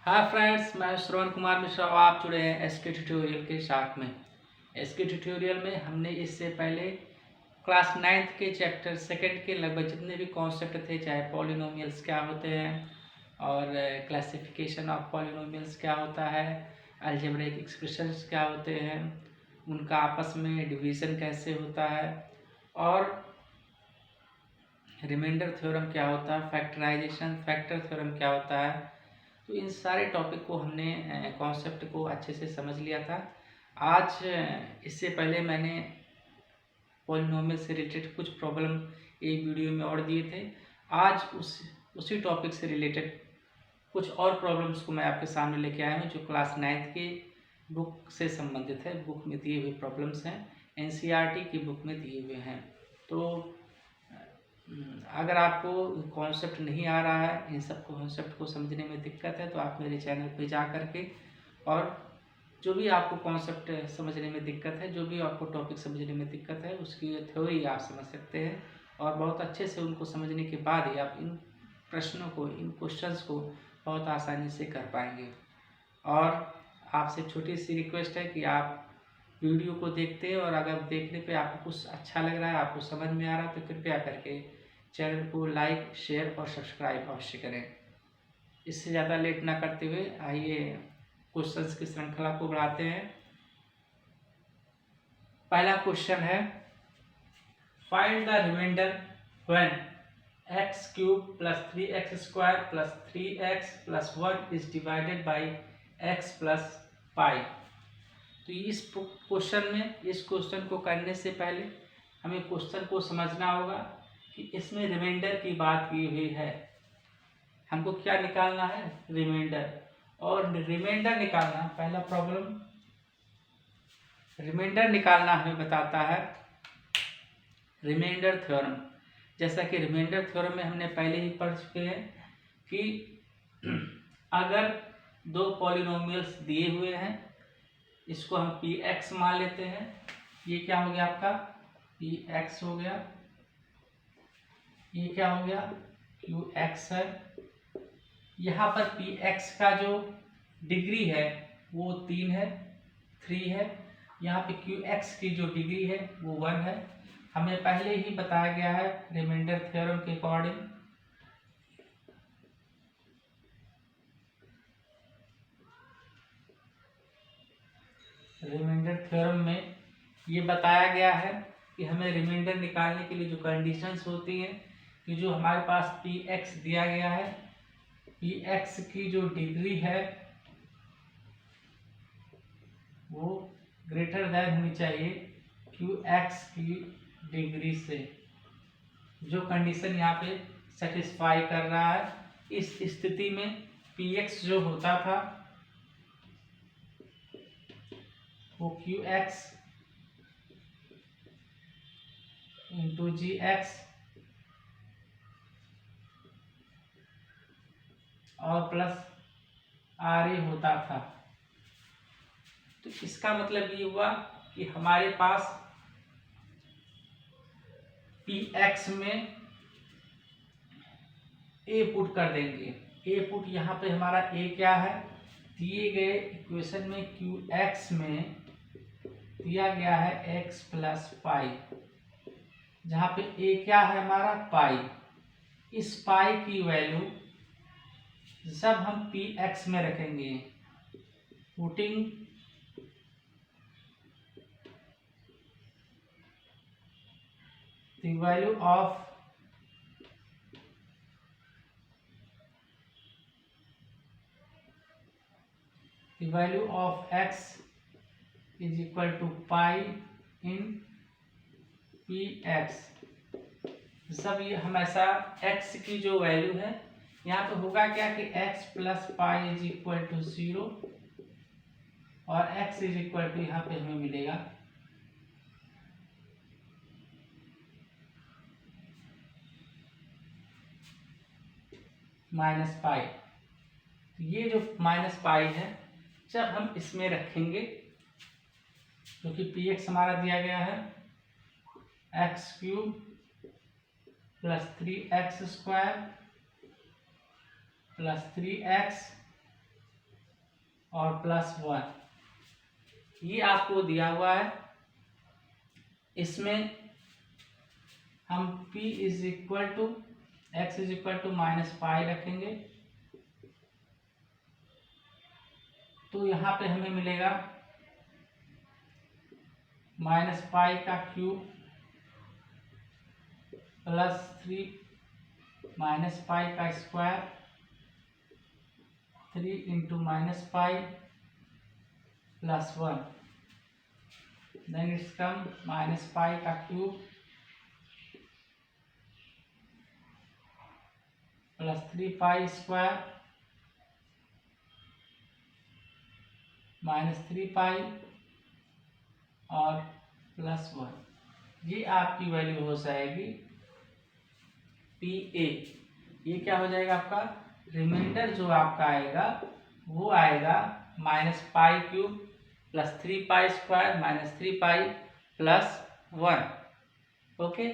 Hi friends, मैं श्रवण कुमार मिश्रा और आप जुड़े हैं एसके ट्यूटोरियल के साथ में। एसके ट्यूटोरियल में हमने इससे पहले क्लास 9th के चैप्टर सेकंड के लगभग जितने भी कॉन्सेप्ट थे, चाहे पॉलिनोमियल्स क्या होते हैं और क्लासिफिकेशन ऑफ पॉलिनोमियल्स क्या होता है, अलजेब्रिक एक्सप्रेशंस क्या होते हैं, उनका आपस में डिवीज़न कैसे होता है और रिमाइंडर थ्योरम क्या होता है, फैक्टराइजेशन फैक्टर थ्योरम क्या होता है। तो इन सारे टॉपिक को हमने कॉन्सेप्ट को अच्छे से समझ लिया था। आज इससे पहले मैंने पॉलिनोमियल से रिलेटेड कुछ प्रॉब्लम एक वीडियो में और दिए थे। आज उसी टॉपिक से रिलेटेड कुछ और प्रॉब्लम्स को मैं आपके सामने लेके आया हूँ, जो क्लास 9th की बुक से संबंधित है। बुक में दिए हुए प्रॉब्लम्स हैं, एनसीईआरटी की बुक में दिए हुए हैं। तो अगर आपको कॉन्सेप्ट नहीं आ रहा है, इन सब कॉन्सेप्ट को समझने में दिक्कत है, तो आप मेरे चैनल पे जा कर के और जो भी आपको कॉन्सेप्ट समझने में दिक्कत है, जो भी आपको टॉपिक समझने में दिक्कत है, उसकी थ्योरी आप समझ सकते हैं और बहुत अच्छे से उनको समझने के बाद ही आप इन प्रश्नों को, इन क्वेश्चंस को बहुत आसानी से कर पाएंगे। और आपसे छोटी सी रिक्वेस्ट है कि आप वीडियो को देखते हैं और अगर देखने पे आपको कुछ अच्छा लग रहा है, आपको समझ में आ रहा है, तो कृपया करके चैनल को लाइक, शेयर और सब्सक्राइब अवश्य करें। इससे ज़्यादा लेट ना करते हुए आइए क्वेश्चंस की श्रृंखला को बढ़ाते हैं। पहला क्वेश्चन है, find the remainder when x cube plus 3x square plus 3x plus 1 is divided by x plus pi. तो इस क्वेश्चन में, इस क्वेश्चन को करने से पहले हमें क्वेश्चन को समझना होगा कि इसमें रिमाइंडर की बात की हुई है। हमको क्या निकालना है? रिमाइंडर। और रिमाइंडर निकालना, पहला प्रॉब्लम रिमाइंडर निकालना हमें बताता है रिमाइंडर थ्योरम। जैसा कि रिमाइंडर थ्योरम में हमने पहले ही पढ़ चुके हैं कि अगर दो पॉलिनोमियल्स दिए हुए हैं, इसको हम पी एक्स मान लेते हैं। ये क्या हो गया आपका? पी एक्स हो गया। ये क्या हो गया? क्यू एक्स है। यहाँ पर पी एक्स का जो डिग्री है वो 3 है, 3 है। यहाँ पे क्यू एक्स की जो डिग्री है वो 1 है। हमें पहले ही बताया गया है रिमाइंडर थ्योरम के अकॉर्डिंग, रिमाइंडर थ्योरम में ये बताया गया है कि हमें रिमाइंडर निकालने के लिए जो कंडीशंस होती हैं, कि जो हमारे पास पी एक्स दिया गया है, पी एक्स की जो डिग्री है वो ग्रेटर देन होनी चाहिए क्यू एक्स की डिग्री से। जो कंडीशन यहाँ पे सेटिस्फाई कर रहा है, इस स्थिति में पी एक्स जो होता था वो क्यू एक्स इंटू जी एक्स और प्लस आर ए होता था। तो इसका मतलब ये हुआ कि हमारे पास पी एक्स में ए पुट कर देंगे। ए पुट यहाँ पे हमारा ए क्या है? दिए गए इक्वेशन में क्यू एक्स में दिया गया है एक्स प्लस पाई, जहाँ पे ए क्या है हमारा? पाई। इस पाई की वैल्यू जब हम पी एक्स में रखेंगे, putting the value of the value of x is equal to pi in px। जब ये हमेशा x की जो वैल्यू है, यहाँ पे होगा क्या कि x plus pi is equal to 0 और x इज इक्वल टू यहाँ पे हमें मिलेगा माइनस पाई। ये जो माइनस पाई है, जब हम इसमें रखेंगे, क्योंकि पी एक्स हमारा दिया गया है x cube plus 3x square plus 3x और +1, ये आपको दिया हुआ है। इसमें हम p is equal to x is equal to -pi रखेंगे, तो यहाँ पे हमें मिलेगा -पाई का क्यूब +3 -पाई का square 3 into -pi +1, then it's come -pi का क्यूब +3 पाई स्क्वायर -3 पाई और +1। ये आपकी वैल्यू हो जाएगी PA। ये क्या हो जाएगा आपका रिमाइंडर जो आपका आएगा वो आएगा -पाई क्यूब +3 पाई स्क्वायर -3 पाई +1। ओके,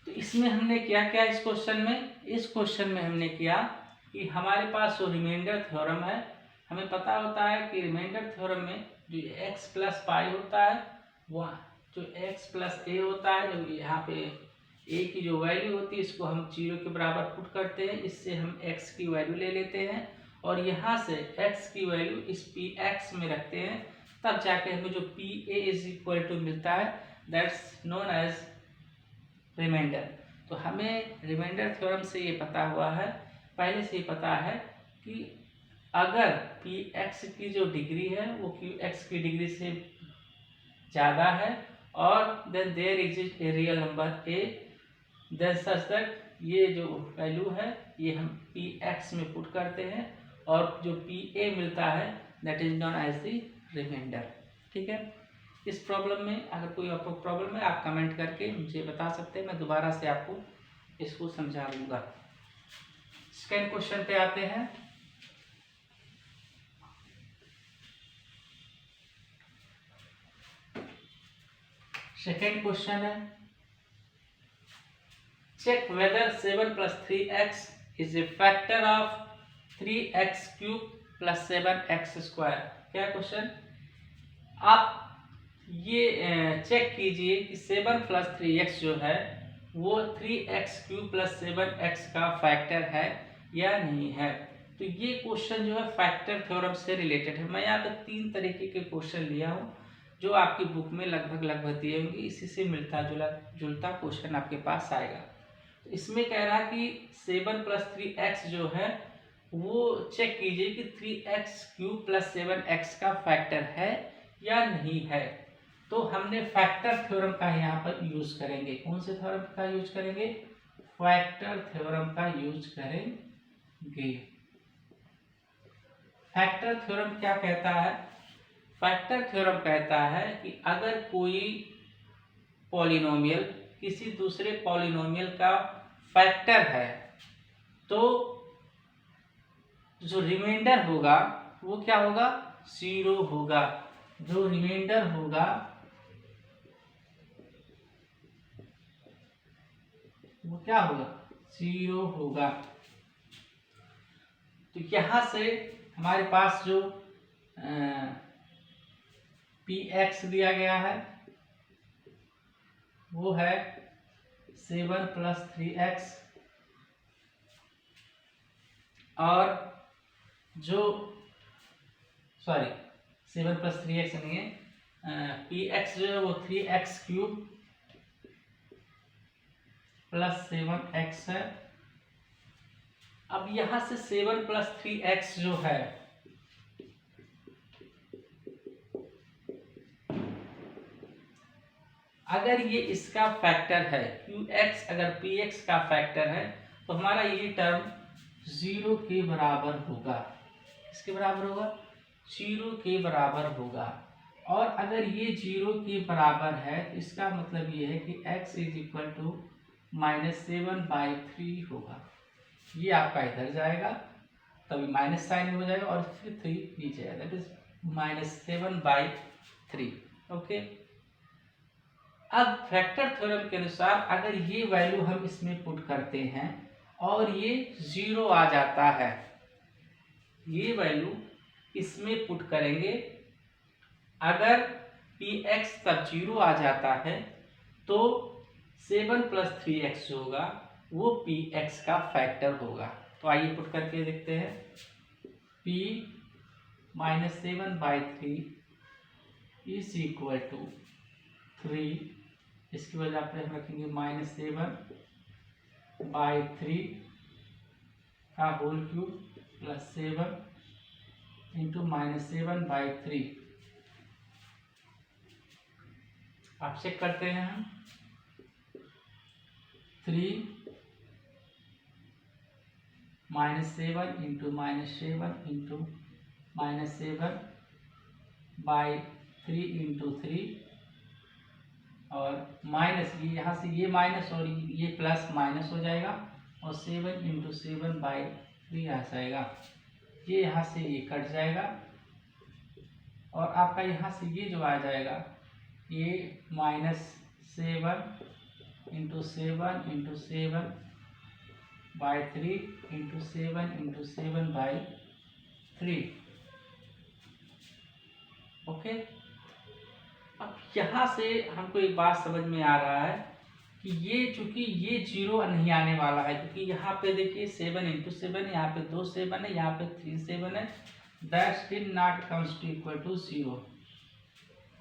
तो इसमें हमने क्या किया इस क्वेश्चन में? इस क्वेश्चन में हमने किया कि हमारे पास जो रिमाइंडर थ्योरम है, हमें पता होता है कि रिमाइंडर थ्योरम में जो x प्लस पाई होता है, वह जो x प्लस ए होता है, जो यहाँ पे a की जो वैल्यू होती है इसको हम 0 के बराबर पुट करते हैं, इससे हम x की वैल्यू ले लेते हैं और यहाँ से x की वैल्यू इस px में रखते हैं, तब जाके हमें जो PA इज इक्वल टू मिलता है, दैट्स नोन एज रिमाइंडर। तो हमें रिमाइंडर थ्योरम से ये पता हुआ है, पहले से ही पता है कि अगर px की जो डिग्री है वो qx की डिग्री से ज़्यादा है और then there exist a real number a, then such that ये जो वैल्यू है ये हम px में पुट करते हैं और जो pa मिलता है that is known as the remainder. ठीक है, इस प्रॉब्लम में अगर कोई आपको प्रॉब्लम है आप कमेंट करके मुझे बता सकते हैं, मैं दोबारा से आपको इसको समझा दूंगा। सेकेंड क्वेश्चन पे आते हैं। सेकेंड क्वेश्चन है, check whether 7 + 3x is a factor of 3x cube + 7x²। क्या क्वेश्चन? आप ये चेक कीजिए कि 7 + 3x जो है वो 3x क्यूब + 7x का फैक्टर है या नहीं है। तो ये क्वेश्चन जो है फैक्टर थ्योरम से रिलेटेड है। मैं यहाँ पे 3 तरीके के क्वेश्चन लिया हूँ जो आपकी बुक में लगभग दिए होंगे, इसी से मिलता जुलता क्वेश्चन आपके पास आएगा। तो इसमें कह रहा कि 7 + 3x जो है वो चेक कीजिए कि 3x क्यूब + 7x का फैक्टर है या नहीं है। तो हमने फैक्टर थ्योरम का यहाँ पर यूज करेंगे। कौन से थ्योरम का यूज करेंगे? फैक्टर थ्योरम का यूज करेंगे। फैक्टर थ्योरम क्या कहता है? फैक्टर थ्योरम कहता है कि अगर कोई पॉलिनोमियल किसी दूसरे पॉलिनोमियल का फैक्टर है तो जो रिमाइंडर होगा वो क्या होगा? 0 होगा। जो रिमाइंडर होगा वो क्या होगा? 0 होगा। तो यहां से हमारे पास जो px दिया गया है वो है 7 + 3x और जो 7 + 3x नहीं है, px जो है वो 3x क्यूब + 7x है। अब यहां से 7 + 3x जो है अगर ये इसका फैक्टर है, qx अगर px का फैक्टर है तो हमारा ये टर्म 0 के बराबर होगा। किसके बराबर होगा? 0 के बराबर होगा। और अगर ये 0 के बराबर है तो इसका मतलब ये है कि x = -7/3 होगा। ये आपका इधर जाएगा तभी माइनस साइन हो जाएगा और फिर 3 नीचे आएगा, दैट इज -7/3। ओके, अब फैक्टर थ्योरम के अनुसार अगर ये वैल्यू हम इसमें पुट करते हैं और ये 0 आ जाता है ये वैल्यू इसमें पुट करेंगे। अगर px तब 0 आ जाता है तो 7 + 3x जो होगा वो px का फैक्टर होगा। तो आइए पुट करके देखते हैं। p - 7/3 इज इक्वल टू 3, इसकी वजह पे हम रखेंगे -7/3 का होल क्यूब प्लस 7 इंटू -7/3। आप चेक करते हैं हम 3 -7 इंटू -7 इंटू -7/3 इंटू 3 और माइनस ये यहाँ से ये माइनस और ये प्लस माइनस हो जाएगा और 7 इंटू 7/3 आ जाएगा। ये यहाँ से ये कट जाएगा और आपका यहाँ से ये जो आ जाएगा ये -7 into 7 into 7/3 into 7 into 7/3। Okay, अब यहाँ से हमको एक बात समझ में आ रहा है कि ये चूंकि ये 0 नहीं आने वाला है, क्योंकि यहाँ पे देखिए 7 इंटू 7, यहाँ पे 2 7 है, यहाँ पे 3 7 है, that still not comes to equal to 0।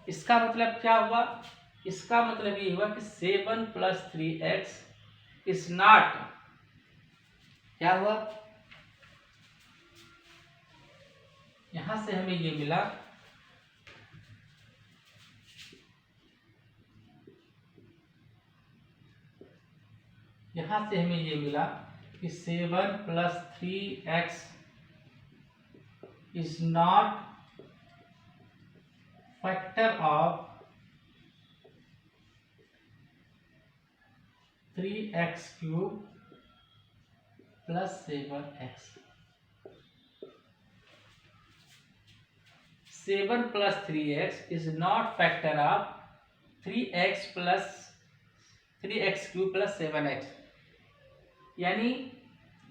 इसका मतलब क्या हुआ? इसका मतलब ये हुआ कि 7 + 3x इज नॉट, क्या हुआ? यहां से हमें ये मिला कि 7 + 3x is not factor of 3x³ plus 7x। 7 + 3x is not factor of 3x plus 3x³ plus 7x। यानी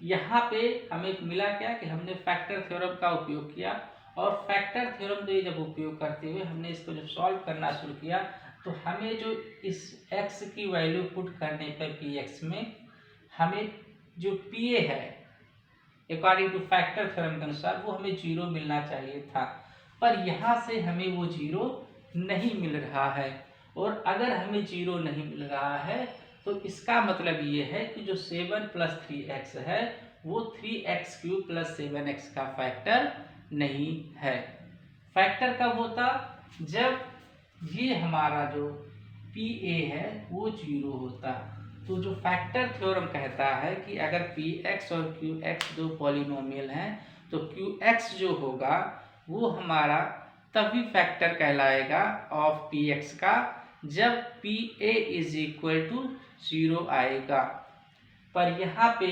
यहाँ पे हमें मिला क्या कि हमने फैक्टर थ्योरम का उपयोग किया, और फैक्टर थ्योरम को जब उपयोग करते हुए हमने इसको जब सॉल्व करना शुरू किया तो हमें जो इस x की वैल्यू पुट करने पर px में हमें जो pa है अकॉर्डिंग टू फैक्टर थ्योरम के अनुसार वो हमें 0 मिलना चाहिए था, पर यहाँ से हमें वो 0 नहीं मिल रहा है। और अगर हमें 0 नहीं मिल रहा है तो इसका मतलब ये है कि जो 7 + 3x है वो 3x³ plus 7x का फैक्टर नहीं है। फैक्टर कब होता? जब ये हमारा जो PA है वो 0 होता। तो जो फैक्टर थ्योरम कहता है कि अगर Px और Qx दो पॉलिनोमियल हैं तो Qx जो होगा वो हमारा तभी फैक्टर कहलाएगा ऑफ Px का जब PA = 0 आएगा। पर यहाँ पे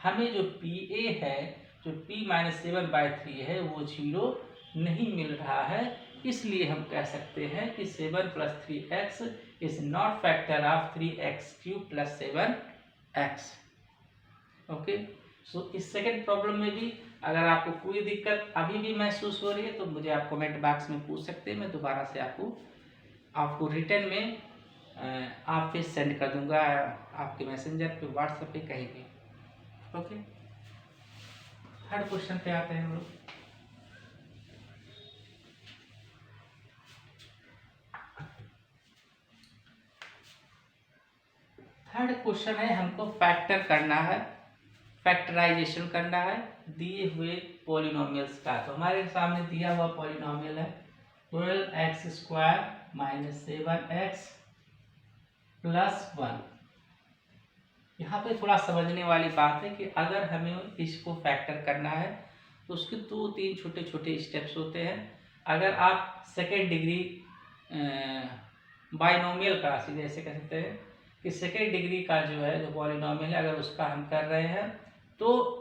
हमें जो PA है, जो P - 7/3 है, वो 0 नहीं मिल रहा है, इसलिए हम कह सकते हैं कि 7 + 3x is not factor of 3x³ plus 7x। Okay, so इस सेकेंड प्रॉब्लम में भी अगर आपको कोई दिक्कत अभी भी महसूस हो रही है तो मुझे आप कमेंट बॉक्स में पूछ सकते हैं। मैं दोबारा से आपको रिटर्न में आप पे सेंड कर दूंगा, आपके मैसेंजर पे, व्हाट्सएप पे, कहीं भी। ओके, थर्ड क्वेश्चन पे आते हैं हम लोग। थर्ड क्वेश्चन है, हमको फैक्टर करना है, फैक्टराइजेशन करना है दिए हुए पॉलिनोमियल्स का। तो हमारे सामने दिया हुआ पॉलिनोमियल है 12x² - 7x plus 1। यहाँ पे थोड़ा समझने वाली बात है कि अगर हमें इसको फैक्टर करना है तो उसके 2-3 छोटे छोटे स्टेप्स होते हैं। अगर आप सेकेंड डिग्री बाइनोमियल का, सीधे ऐसे कह सकते हैं कि सेकेंड डिग्री का जो है जो पॉलिनोमियल है, अगर उसका हम कर रहे हैं तो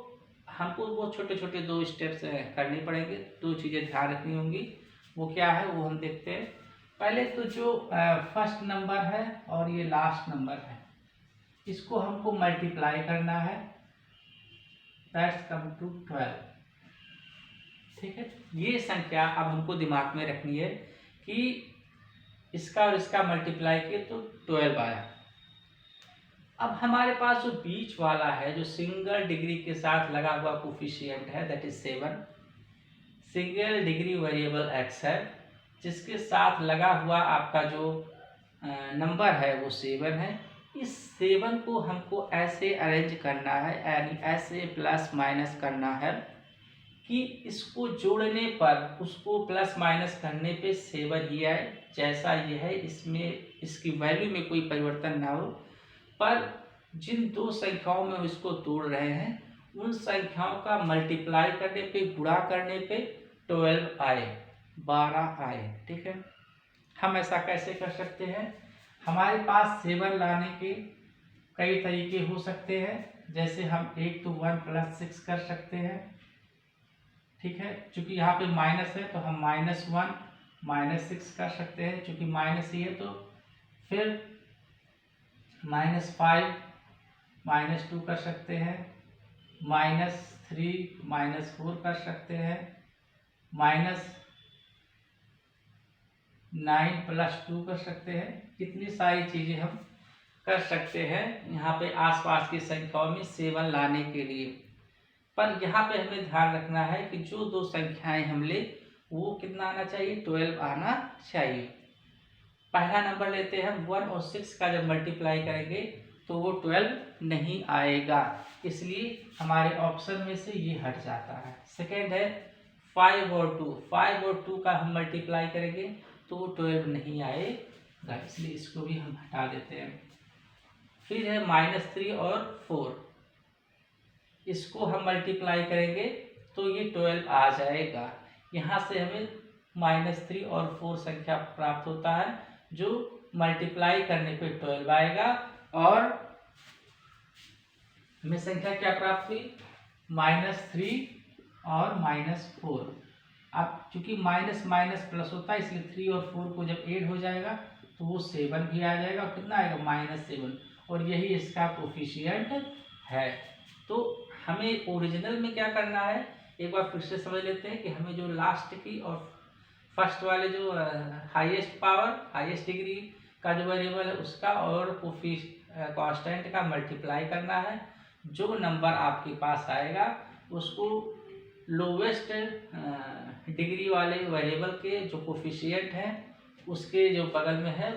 हमको वो छोटे छोटे 2 स्टेप्स करने पड़ेंगे। 2 चीज़ें ध्यान रखनी होंगी, वो क्या है वो हम देखते हैं। पहले तो जो फर्स्ट नंबर है और ये लास्ट नंबर है, इसको हमको मल्टीप्लाई करना है, दैट्स कम टू 12। ठीक है। ये संख्या अब हमको दिमाग में रखनी है कि इसका और इसका मल्टीप्लाई किए तो 12 आया। अब हमारे पास जो बीच वाला है, जो सिंगल डिग्री के साथ लगा हुआ कोफिशिएंट है, that is 7, single degree variable x है, जिसके साथ लगा हुआ आपका जो नंबर है वो 7 है। इस 7 को हमको ऐसे अरेंज करना है, यानी ऐसे प्लस माइनस करना है कि इसको जोड़ने पर, उसको प्लस माइनस करने पे 7 ही आए, जैसा ये है, इसमें इसकी वैल्यू में कोई परिवर्तन ना हो। पर जिन दो संख्याओं में इसको तोड़ रहे हैं, उन संख्याओं का मल्टीप्लाई करने पे, गुणा करने पे 12 आए, 12 आए। ठीक है। हम ऐसा कैसे कर सकते हैं? हमारे पास 7 लाने के कई तरीके हो सकते हैं। जैसे हम 1 तो 1 + 6 कर सकते हैं। ठीक है। चूंकि यहाँ पे माइनस है तो हम -1 -6 कर सकते हैं। चूंकि माइनस ही है तो फिर -5 -2 कर सकते हैं, -3 -4 कर सकते हैं, -9 + 2 कर सकते हैं। कितनी सारी चीजें हम कर सकते हैं यहाँ पे आसपास की संख्याओं में 7 लाने के लिए। पर यहाँ पे हमें ध्यान रखना है कि जो दो संख्याएं हम ले वो कितना आना चाहिए? 12 आना चाहिए। पहला नंबर लेते हैं हम, 1 और 6 का जब मल्टीप्लाई करेंगे तो वो 12 नहीं आएगा, इसलिए हमारे ऑप्शन में से ये हट जाता है। सेकेंड है 5 और 2 का हम मल्टीप्लाई करेंगे तो वो 12 नहीं आएगा, इसलिए इसको भी हम हटा देते हैं। फिर है -3 और 4, इसको हम मल्टीप्लाई करेंगे तो ये 12 आ जाएगा। यहाँ से हमें -3 और 4 संख्या प्राप्त होता है, जो मल्टीप्लाई करने पे 12 आएगा। और हमें संख्या क्या प्राप्त हुई? -3 और -4। अब चूंकि माइनस माइनस प्लस होता है, इसलिए 3 और 4 को जब ऐड हो जाएगा तो वो 7 भी आ जाएगा। और कितना आएगा? -7। और यही इसका कोफिशिएंट है। तो हमें ओरिजिनल में क्या करना है, एक बार फिर से समझ लेते हैं कि हमें जो लास्ट की और फर्स्ट वाले जो हाईएस्ट पावर, हाईएस्ट डिग्री का जो वेरिएबल है उसका और कांस्टेंट का मल्टीप्लाई करना है। जो नंबर आपके पास आएगा उसको लोवेस्ट डिग्री वाले वेरिएबल के जो कोफिशिएंट है उसके जो बगल में है,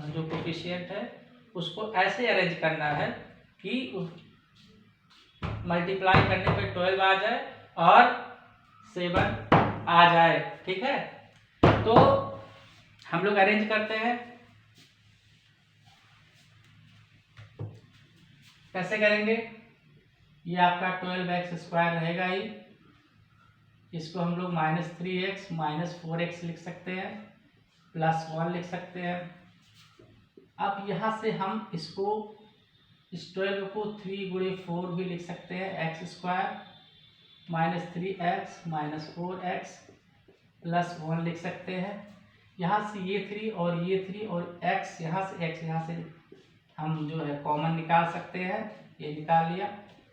जो कोफिशिएंट है उसको ऐसे अरेंज करना है कि मल्टीप्लाई करने पे 12 आ जाए और 7 आ जाए। ठीक है। तो हम लोग अरेंज करते हैं। कैसे करेंगे? ये आपका 12x² रहेगा ही, इसको हम लोग -3x -4x लिख सकते हैं, +1 लिख सकते हैं। अब यहाँ से हम इसको इस 12 को 3 × 4 भी लिख सकते हैं, x² -3x -4x +1 लिख सकते हैं। यहाँ से ये 3 और ये 3 और x यहाँ से हम जो है कॉमन निकाल सकते हैं, ये निकाल लिया।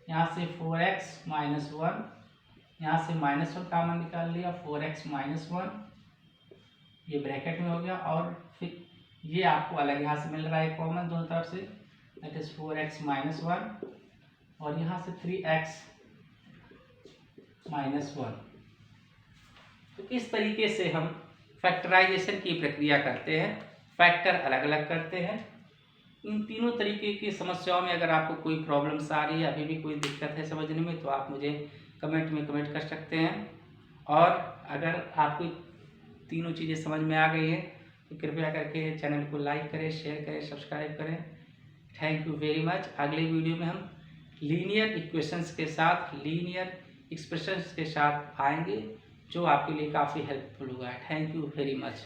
यहाँ से 4x -1, यहाँ से -1 कॉमन निकाल लिया, 4x -1, ये ब्रैकेट में हो गया। और फिर ये आपको अलग यहाँ से मिल रहा है कॉमन दोनों तरफ से, दैट इज 4x -1 और यहाँ से 3x -1। तो इस तरीके से हम फैक्टराइजेशन की प्रक्रिया करते हैं, फैक्टर अलग अलग करते हैं। इन तीनों तरीके की समस्याओं में अगर आपको कोई प्रॉब्लम्स आ रही है, अभी भी कोई दिक्कत है समझने में, तो आप मुझे कमेंट में कमेंट कर सकते हैं। और अगर आपको तीनों चीज़ें समझ में आ गई हैं तो कृपया करके चैनल को लाइक करें, शेयर करें, सब्सक्राइब करें। Thank you very much. अगले वीडियो में हम लीनियर इक्वेशंस के साथ, लीनियर एक्सप्रेशंस के साथ आएंगे, जो आपके लिए काफ़ी हेल्पफुल होगा। Thank you very much.